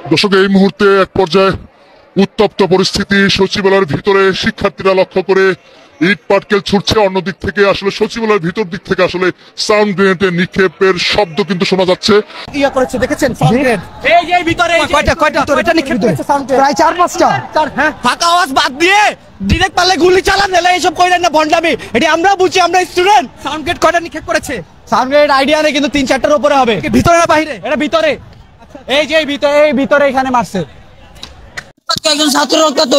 দর্শক, এই মুহূর্তে এক পর্যায়ে উত্তপ্ত পরিস্থিতি। সচিবালয়ের ভিতরে শিক্ষার্থীরা লক্ষ্য করে ইট পাটকেল ছুটছে। অন্যদিক থেকে আসলে সচিবালয়ের ভিতর দিক থেকে আসলে সাউন্ড গ্রেনেডের নিক্ষেপের শব্দ কিন্তু শোনা যাচ্ছে। ইয়া করেছে দেখেছেন সাউন্ড গ্রেনেড। এই যে ভিতরে কয়টা এটা নিক্ষেপ করেছে সাউন্ড গ্রেনেড প্রায় 4-5টা। হ্যাঁ, ফাঁকা আওয়াজ বাদ দিয়ে ডিরেক্ট পারলে গুলি চালান, এলা এসব কইলেন না ভন্ডামি। এটা আমরা বুঝি, আমরা স্টুডেন্ট। সাউন্ড গ্রেনেড কয়টা নিক্ষেপ করেছে? সাউন্ড গ্রেনেড আইডিয়া নেই, কিন্তু 3-4টার উপরে হবে। ভিতরে না বাইরে? এটা ভিতরে। এই যে ভিতরে এখানে মারছে একজন ছাত্র রক্তাক্ত।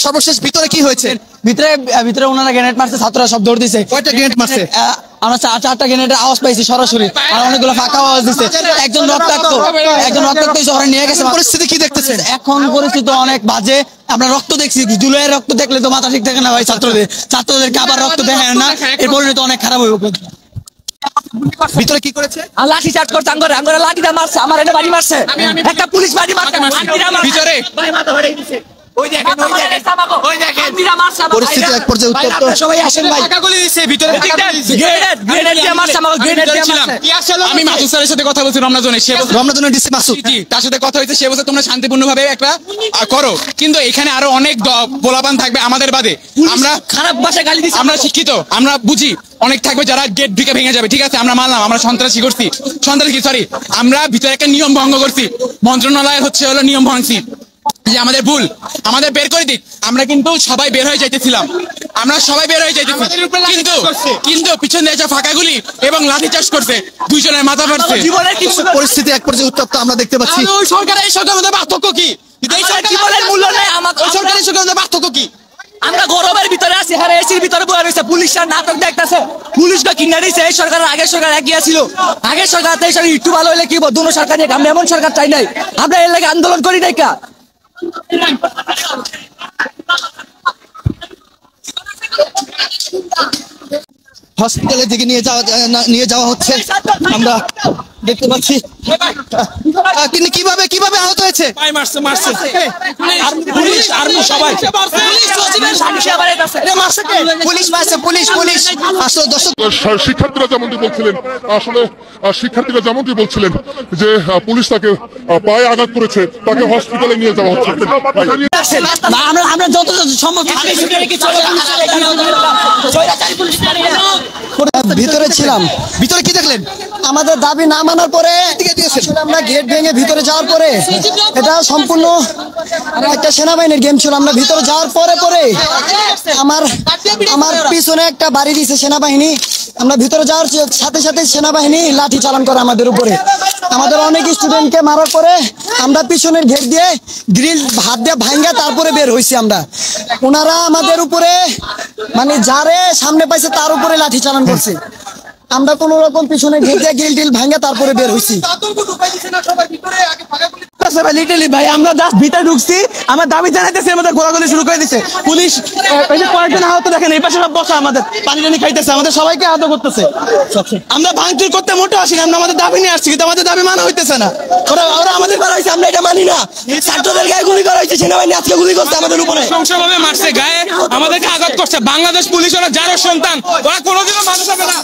সর্বশেষ ভিতরে কি হয়েছে? ভিতরে ওনারা গ্রেনেড মারছে, ছাত্ররা সব দৌড় দিছে। কয়টা গ্রেনেড মারছে? আমরা 4টা গ্রেনেডের আওয়াজ পাইছি সরাসরি, আর অনেকগুলো ফাঁকা আওয়াজ দিছে। একজন রক্তাক্ত শহরে নিয়ে গেছে। পরিস্থিতি কি দেখতেছেন এখন? পরিস্থিতি অনেক বাজে। আমরা রক্ত দেখছি, জুলাইয়ের রক্ত দেখলে তো মাথা ঠিক থাকে না ভাই। ছাত্রদেরকে আবার রক্ত দেখে না, এর পরিণতি অনেক খারাপ হইব। ভিতরে কি করেছে? লাঠি চার্জ করছে, আঙ্গরে লাঠিটা মারছে, আমার এটা বাড়ি মারছে, একটা পুলিশ বাড়ি মারছে ভিতরে। পরিস্থিতি এক পর্যায়ে উত্তপ্ত। সবাই আসেন ভাই। আমি মাসুদ স্যারের সাথে কথা বলছি রমনাজনের ডিসি মাসুদ, তার সাথে কথা হয়েছে। সে বলছে তোমরা শান্তিপূর্ণ ভাবে একটা করো, কিন্তু এখানে আরো অনেক পোলাপান থাকবে আমাদের বাদে। আমরা খারাপ ভাষায় গালি দিচ্ছি। আমরা শিক্ষিত, আমরা বুঝি অনেক থাকবে যারা গেট ঢুকে ভেঙে যাবে। ঠিক আছে, আমরা মানলাম আমরা সন্ত্রাসী সরি, আমরা ভিতরে একটা নিয়ম ভঙ্গ করছি। মন্ত্রণালয়ের হলো নিয়ম ভাঙছি, যে আমাদের ভুল, আমাদের বের করে দিক। আমরা কিন্তু সবাই বের হয়ে যাইতেছিলাম, কিন্তু পিছন দিয়ে ফাঁকাগুলি এবং লাঠি চাষ করছে, দুইজনের মাথা ফাটছে। পরিস্থিতি এক পর্যায়ে উত্তপ্ত আমরা দেখতে পাচ্ছি। সরকারের মধ্যে পার্থক্য কি? জীবনের মূল্য নেই আমার। সরকারের মধ্যে পার্থক্য কি? আমরা গরমের ভিতরে আছি, হ্যাঁ এসির ভিতরে বয়ে রয়েছে। পুলিশরা নাটক দেখতেছে, পুলিশ বা কিনা দিয়েছে। এই সরকারের আগের সরকার একই ছিল। আগের সরকার একটু ভালো হলে কি দুনো সরকার নিয়ে আমরা এমন সরকার চাই নাই। আমরা এর লাগে আন্দোলন করি নাই কা। হসপিটালের দিকে নিয়ে যাওয়া হচ্ছে, আমরা দেখতে পাচ্ছি। কিন্তু কিভাবে আহত হয়েছে? শিক্ষার্থীরা যেমনটি বলছিলেন যে পুলিশ তাকে পায়ে আঘাত করেছে, তাকে হসপিটালে নিয়ে যাওয়া হচ্ছে। আমরা যত সম্ভব ভিতরে ছিলাম। ভিতরে কি দেখলেন? আমাদের দাবি না মানার পরে আমরা গেট ভেঙে ভিতরে যাওয়ার পরে, এটা সম্পূর্ণ একটা সেনাবাহিনীর গেম ছিল। আমরা ভিতরে যাওয়ার পরে আমার পিছনে একটা বাড়ি দিয়েছে সেনাবাহিনী। আমরা ভিতরে যাওয়ার সাথে সাথে সেনাবাহিনী লাঠি চালান করে আমাদের উপরে। আমাদের অনেক স্টুডেন্টকে মারার পরে আমরা পিছনের গেট দিয়ে গ্রিল হাত দিয়ে ভাঙ্গা তারপরে বের হয়েছি আমরা। ওনারা আমাদের উপরে মানে যারে সামনে পাইছে তার উপরে লাঠি চালান করছে। আমরা কোন রকম পিছনে গেট দিয়ে গ্রিল টিল ভাঙ্গা তারপরে বের হয়েছি। ভাই আমরা জাস্ট ভিতরে ঢুকছি, আমার দাবি জানাইতেছে, আমাদের গোলাগুলি শুরু করে দিচ্ছে পুলিশ। কয়েকজন আহত দেখেন, এই পাশে সব বসা, আমাদের পানি টানি খাইতেছে, আমাদের সবাইকে আহত করতেছে। আমরা ভাঙচুর করতে মোটেও আসি না, আমরা আমাদের দাবি নিয়ে আসছি, কিন্তু আমাদের দাবি মানা হইতেছে না। ওরা আমাদের করা হয়েছে, আমরা এটা মানি না। ছাত্রদের গায়ে গুলি করা হয়েছে, সেনাবাহিনী আজকে গুলি করছে আমাদের উপরে, সংসভাবে মারছে, গায়ে আমাদেরকে আঘাত করছে। বাংলাদেশ পুলিশ ওরা যারও সন্তান, ওরা কোনোদিনও মানুষ হবে না।